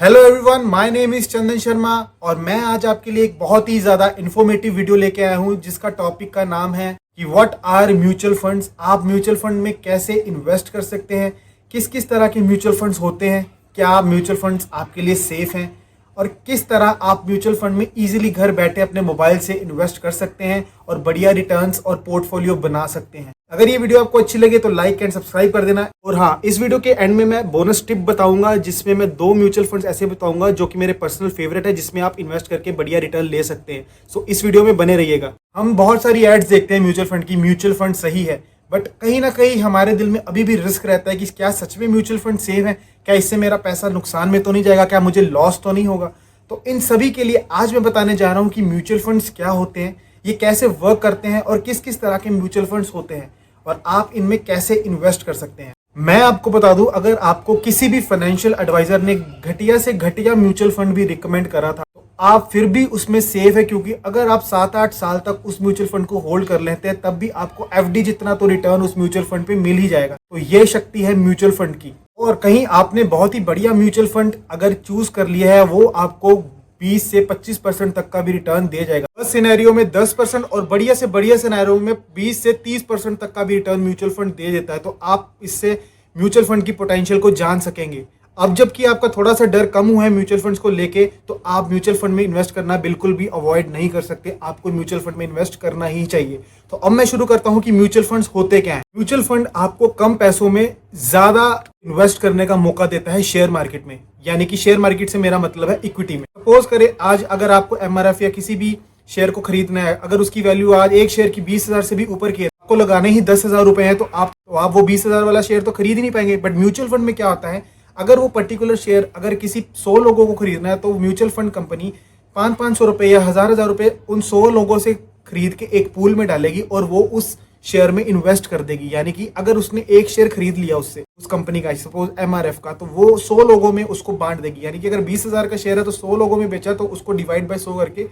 Hello everyone, my name is Chandan Sharma और मैं आज आपके लिए एक बहुत ही ज़्यादा इन्फॉर्मेटिव वीडियो लेके आया हूँ जिसका टॉपिक का नाम है कि व्हाट आर म्यूचुअल फंड्स। आप म्यूचुअल फंड में कैसे इन्वेस्ट कर सकते हैं, किस किस तरह के म्यूचुअल फंड्स होते हैं, क्या म्यूचुअल फंड्स आपके लिए सेफ हैं और किस तरह आप म्यूचुअल फंड में इजीली घर बैठे अपने मोबाइल से इन्वेस्ट कर सकते हैं और बढ़िया रिटर्न्स और पोर्टफोलियो बना सकते हैं। अगर ये वीडियो आपको अच्छी लगे तो लाइक एंड सब्सक्राइब कर देना। और हाँ, इस वीडियो के एंड में मैं बोनस टिप बताऊंगा जिसमें मैं 2 म्यूचुअल फंड्स ऐसे बताऊंगा जो कि मेरे पर्सनल फेवरेट है, जिसमें आप इन्वेस्ट करके बढ़िया रिटर्न ले सकते हैं। सो इस वीडियो में बने रहिएगा। हम बहुत सारी एड्स देखते हैं म्यूचुअल फंड की, म्यूचुअल फंड सही है, बट कहीं ना कहीं हमारे दिल में अभी भी रिस्क रहता है कि क्या सच में म्यूचुअल फंड सेफ है, क्या इससे मेरा पैसा नुकसान में तो नहीं जाएगा, क्या मुझे लॉस तो नहीं होगा। तो इन सभी के लिए आज मैं बताने जा रहा हूँ कि म्यूचुअल फंड्स क्या होते हैं, ये कैसे वर्क करते हैं और किस किस तरह के म्यूचुअल फंड्स होते हैं और आप इनमें कैसे इन्वेस्ट कर सकते हैं। मैं आपको बता दूं, अगर आपको किसी भी फाइनेंशियल एडवाइजर ने घटिया से घटिया म्यूचुअल फंड भी रिकमेंड करा था तो आप फिर भी उसमें सेफ है, क्योंकि अगर आप 7-8 साल तक उस म्यूचुअल फंड को होल्ड कर लेते हैं तब भी आपको एफडी जितना तो रिटर्न उस म्यूचुअल फंड पे मिल ही जाएगा। तो ये शक्ति है म्यूचुअल फंड की। और कहीं आपने बहुत ही बढ़िया म्यूचुअल फंड अगर चूज कर लिया है, वो आपको 20 से 25% तक का भी रिटर्न दे जाएगा। 10 सिनेरियो में 10% और बढ़िया से बढ़िया सिनेरियो में 20 से 30% तक का भी रिटर्न म्यूचुअल फंड दे देता है। तो आप इससे म्यूचुअल फंड की पोटेंशियल को जान सकेंगे। अब जबकि आपका थोड़ा सा डर कम हुआ है म्यूचुअल फंड्स को लेके, तो आप म्यूचुअल फंड में इन्वेस्ट करना बिल्कुल भी अवॉइड नहीं कर सकते। आपको म्यूचुअल फंड में इन्वेस्ट करना ही चाहिए। तो अब मैं शुरू करता हूं कि म्यूचुअल फंड्स होते क्या हैं। म्यूचुअल फंड आपको कम पैसों में ज्यादा इन्वेस्ट करने का मौका देता है शेयर मार्केट में, यानी कि शेयर मार्केट से मेरा मतलब है इक्विटी में। सपोज करें आज अगर आपको एमआरएफ या किसी भी शेयर को खरीदना है, अगर उसकी वैल्यू आज एक शेयर की 20,000 से भी ऊपर की है, आपको लगाने ही 10,000 रुपए है, तो आप वो 20,000 वाला शेयर तो खरीद ही नहीं पाएंगे। बट म्यूचुअल फंड में क्या होता है, अगर वो पर्टिकुलर शेयर अगर किसी 100 लोगों को खरीदना है तो म्यूचुअल फंड कंपनी 500-500 रुपए या 1,000 रुपए उन 100 लोगों से खरीद के एक पूल में डालेगी और वो उस शेयर में इन्वेस्ट कर देगी। यानी कि अगर उसने एक शेयर खरीद लिया उससे, उस कंपनी का, सपोज एमआरएफ का, तो वो 100 लोगों में उसको बांट देगी। यानी कि अगर 20,000 का शेयर है तो 100 लोगों में बेचा तो उसको डिवाइड बाय 100 करके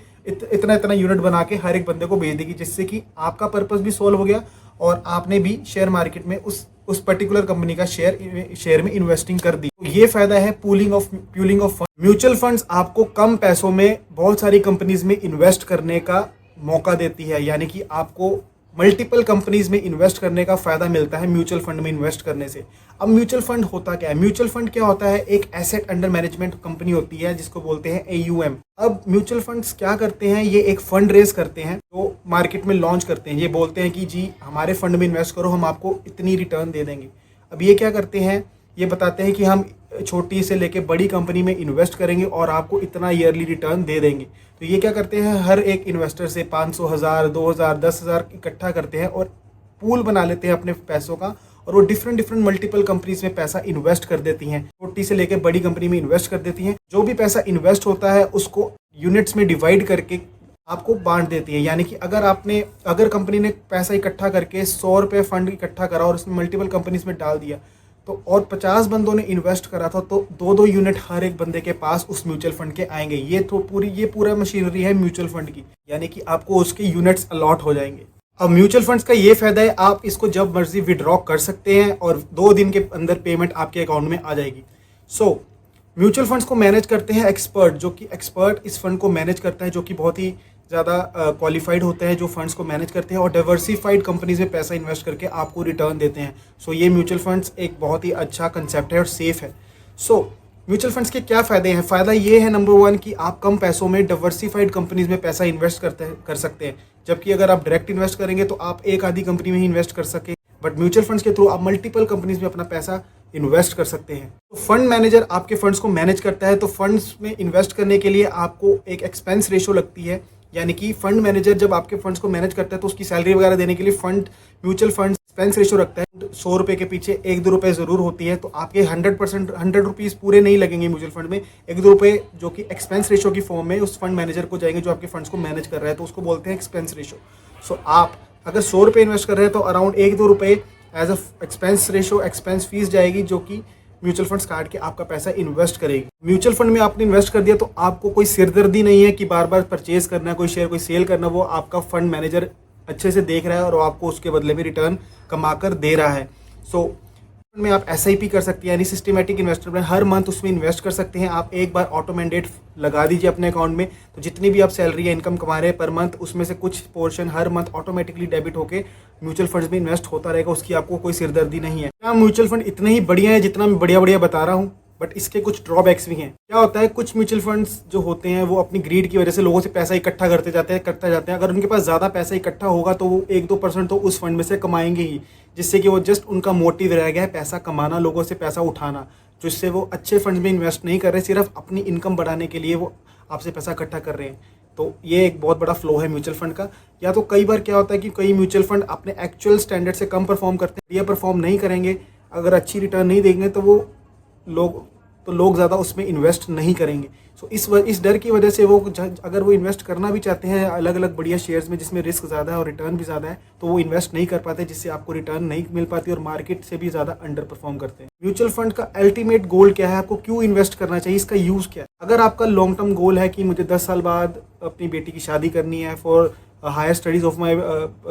इतना इतना यूनिट बना के हर एक बंदे को भेज देगी, जिससे कि आपका पर्पस भी सोल्व हो गया और आपने भी शेयर मार्केट में उस पर्टिकुलर कंपनी का शेयर में इन्वेस्टिंग कर दी। तो ये फायदा है pooling of fund. Mutual funds आपको कम पैसों में बहुत सारी कंपनीज में इन्वेस्ट करने का मौका देती है, यानी कि आपको मल्टीपल कंपनीज में इन्वेस्ट करने का फायदा मिलता है म्यूचुअल फंड में इन्वेस्ट करने से। अब म्यूचुअल फंड होता क्या है? म्यूचुअल फंड क्या होता है? एक एसेट अंडर मैनेजमेंट कंपनी होती है जिसको बोलते हैं AUM। अब म्यूचुअल फंड्स क्या करते हैं, ये एक फंड रेज करते हैं, तो मार्केट में लॉन्च करते हैं। ये बोलते हैं कि जी हमारे फंड में इन्वेस्ट करो, हम आपको इतनी रिटर्न दे देंगे। अब ये क्या करते हैं, ये बताते हैं कि हम छोटी से लेके बड़ी कंपनी में इन्वेस्ट करेंगे और आपको इतना ईयरली रिटर्न दे देंगे। तो ये क्या करते हैं, हर एक इन्वेस्टर से 500, 1000, 2000, 10,000 इकट्ठा करते हैं और पूल बना लेते हैं अपने पैसों का, और वो डिफरेंट मल्टीपल कंपनीज में पैसा इन्वेस्ट कर देती हैं। छोटी से लेके बड़ी कंपनी में इन्वेस्ट कर देती हैं। जो भी पैसा इन्वेस्ट होता है उसको यूनिट्स में डिवाइड करके आपको बांट देती है। यानी कि अगर कंपनी ने पैसा इकट्ठा करके 100 रुपये फंड इकट्ठा करा और उसने मल्टीपल कंपनीज में डाल दिया, तो और 50 बंदों ने इन्वेस्ट करा था, तो 2-2 यूनिट हर एक बंदे के पास उस म्यूचुअल फंड के आएंगे। ये पूरा मशीनरी है म्यूचुअल फंड की, यानी कि आपको उसके यूनिट्स अलॉट हो जाएंगे। अब म्यूचुअल फंड्स का ये फायदा है, आप इसको जब मर्जी विड्रॉ कर सकते हैं और 2 दिन के अंदर पेमेंट आपके अकाउंट में आ जाएगी। म्यूचुअल फंड्स को मैनेज करते हैं एक्सपर्ट, जो कि एक्सपर्ट इस फंड को मैनेज करता है, जो कि बहुत ही ज़्यादा क्वालिफाइड होते हैं जो फंड्स को मैनेज करते हैं और डाइवर्सिफाइड कंपनीज में पैसा इन्वेस्ट करके आपको रिटर्न देते हैं। ये म्यूचुअल फंड्स एक बहुत ही अच्छा कंसेप्ट है और सेफ है। म्यूचुअल फंड्स के क्या फ़ायदे हैं? फ़ायदा ये है, नंबर 1, कि आप कम पैसों में डाइवर्सिफाइड कंपनीज में पैसा इन्वेस्ट कर सकते हैं। जबकि अगर आप डायरेक्ट इन्वेस्ट करेंगे तो आप एक आधी कंपनी में ही इन्वेस्ट कर सकें, बट म्यूचुअल फंड्स के थ्रू आप मल्टीपल कंपनीज में अपना पैसा इन्वेस्ट कर सकते हैं। तो फंड मैनेजर आपके फंड्स को मैनेज करता है। तो फंड्स में इन्वेस्ट करने के लिए आपको एक एक्सपेंस रेशो लगती है, यानी कि फंड मैनेजर जब आपके फंड्स को मैनेज करता है तो उसकी सैलरी वगैरह देने के लिए म्यूचुअल फंड एक्सपेंस रेशो रखता है। 100 रुपये के पीछे 1-2 रुपये ज़रूर होती है। तो आपके 100 रुपीज़ पूरे नहीं लगेंगे म्यूचुअल फंड में, 1-2 रुपये जो कि एक्सपेंस रेशो की फॉर्म में उस फंड मैनेजर को जाएंगे जो आपके फंड्स को मैनेज कर रहा है, तो उसको बोलते हैं एक्सपेंस रेशो। आप अगर 100 रुपये इन्वेस्ट कर रहे हैं तो अराउंड 1-2 रुपये as a expense ratio expense fees जाएगी, जो कि म्यूचुअल फंड्स काट के आपका पैसा इन्वेस्ट करेगी। म्यूचुअल फंड में आपने इन्वेस्ट कर दिया तो आपको कोई सिरदर्दी नहीं है कि बार बार परचेज करना, कोई शेयर कोई सेल करना। वो आपका फंड मैनेजर अच्छे से देख रहा है और वो आपको उसके बदले में रिटर्न कमा कर दे रहा है। में आप SIP कर सकते हैं, यानी सिस्टमेटिक इन्वेस्टर प्लान। हर मंथ उसमें इन्वेस्ट कर सकते हैं आप। एक बार ऑटो मैंडेट लगा दीजिए अपने अकाउंट में, तो जितनी भी आप सैलरी या इनकम कमा रहे हैं पर मंथ, उसमें से कुछ पोर्शन हर मंथ ऑटोमेटिकली डेबिट होकर म्यूचुअल फंड्स में इन्वेस्ट होता रहेगा। उसकी आपको कोई सिरदर्दी नहीं है। क्या म्यूचुअल फंड इतने ही बढ़िया है जितना मैं बढ़िया बता रहा हूँ, बट इसके कुछ ड्रॉबैक्स भी हैं। क्या होता है, कुछ म्यूचुअल फंड्स जो होते हैं वो अपनी ग्रीड की वजह से लोगों से पैसा इकट्ठा करते जाते हैं। अगर उनके पास ज़्यादा पैसा इकट्ठा होगा तो वो 1-2% तो उस फंड में से कमाएंगे ही, जिससे कि वो जस्ट उनका मोटिव रह गया है पैसा कमाना, लोगों से पैसा उठाना, जिससे वो अच्छे फंड में इन्वेस्ट नहीं कर रहे, सिर्फ अपनी इनकम बढ़ाने के लिए वो आपसे पैसा इकट्ठा कर रहे हैं। तो ये एक बहुत बड़ा फ्लो है म्यूचुअल फंड का। या तो कई बार क्या होता है कि कई म्यूचुअल फंड अपने एक्चुअल स्टैंडर्ड से कम परफॉर्म करते हैं। ये परफॉर्म नहीं करेंगे, अगर अच्छी रिटर्न नहीं देंगे तो वो लोग ज़्यादा उसमें इन्वेस्ट नहीं करेंगे। सो इस डर की वजह से वो अगर वो इन्वेस्ट करना भी चाहते हैं अलग अलग बढ़िया शेयर्स में जिसमें रिस्क ज़्यादा है और रिटर्न भी ज़्यादा है, तो वो इन्वेस्ट नहीं कर पाते, जिससे आपको रिटर्न नहीं मिल पाती और मार्केट से भी ज़्यादा अंडर परफॉर्म करते हैं। म्यूचुअल फंड का अल्टीमेट गोल क्या है, आपको क्यों इन्वेस्ट करना चाहिए, इसका यूज़ क्या है। अगर आपका लॉन्ग टर्म गोल है कि मुझे 10 साल बाद अपनी बेटी की शादी करनी है, for higher studies of my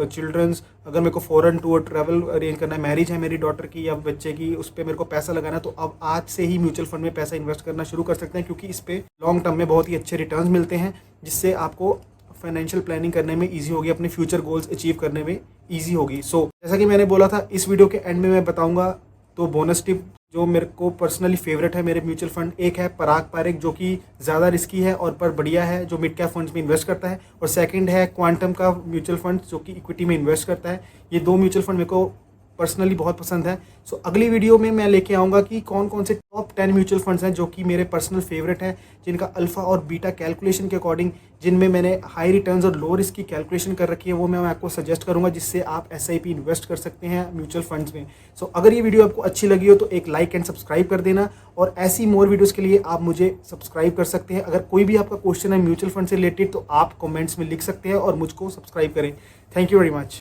childrens, अगर मेरे को फॉरेन टूर ट्रैवल अरेंज करना है, मैरिज है मेरी डॉटर की या बच्चे की, उस पर मेरे को पैसा लगाना है, तो अब आज से ही म्यूचुअल फंड में पैसा इन्वेस्ट करना शुरू कर सकते हैं, क्योंकि इस पे लॉन्ग टर्म में बहुत ही अच्छे रिटर्न्स मिलते हैं, जिससे आपको फाइनेंशियल प्लानिंग करने में ईजी होगी, अपने फ्यूचर गोल्स अचीव करने में ईजी होगी। सो जैसा कि मैंने बोला था, इस वीडियो के एंड में मैं बताऊंगा तो बोनस टिप जो मेरे को पर्सनली फेवरेट है मेरे म्यूचुअल फंड। एक है पराग पारेख, जो कि ज़्यादा रिस्की है और पर बढ़िया है, जो मिड कैप फंड्स में इन्वेस्ट करता है। और सेकंड है क्वांटम का म्यूचुअल फंड, जो कि इक्विटी में इन्वेस्ट करता है। ये 2 म्यूचुअल फंड मेरे को पर्सनली बहुत पसंद है। सो अगली वीडियो में मैं लेके आऊँगा कि कौन कौन से टॉप 10 म्यूचुअल फंड्स हैं जो कि मेरे पर्सनल फेवरेट हैं, जिनका अल्फा और बीटा कैलकुलेशन के अकॉर्डिंग, जिनमें मैंने हाई रिटर्न्स और लो रिस्क की कैलकुलेशन कर रखी है, वो मैं आपको सजेस्ट करूँगा, जिससे आप SIP इन्वेस्ट कर सकते हैं म्यूचुअल फंड्स में। सो अगर ये वीडियो आपको अच्छी लगी हो तो एक लाइक एंड सब्सक्राइब कर देना, और ऐसी मोर वीडियोज़ के लिए आप मुझे सब्सक्राइब कर सकते हैं। अगर कोई भी आपका क्वेश्चन है म्यूचुअल फंड से रिलेटेड तो आप कमेंट्स में लिख सकते हैं और मुझको सब्सक्राइब करें। Thank you very much.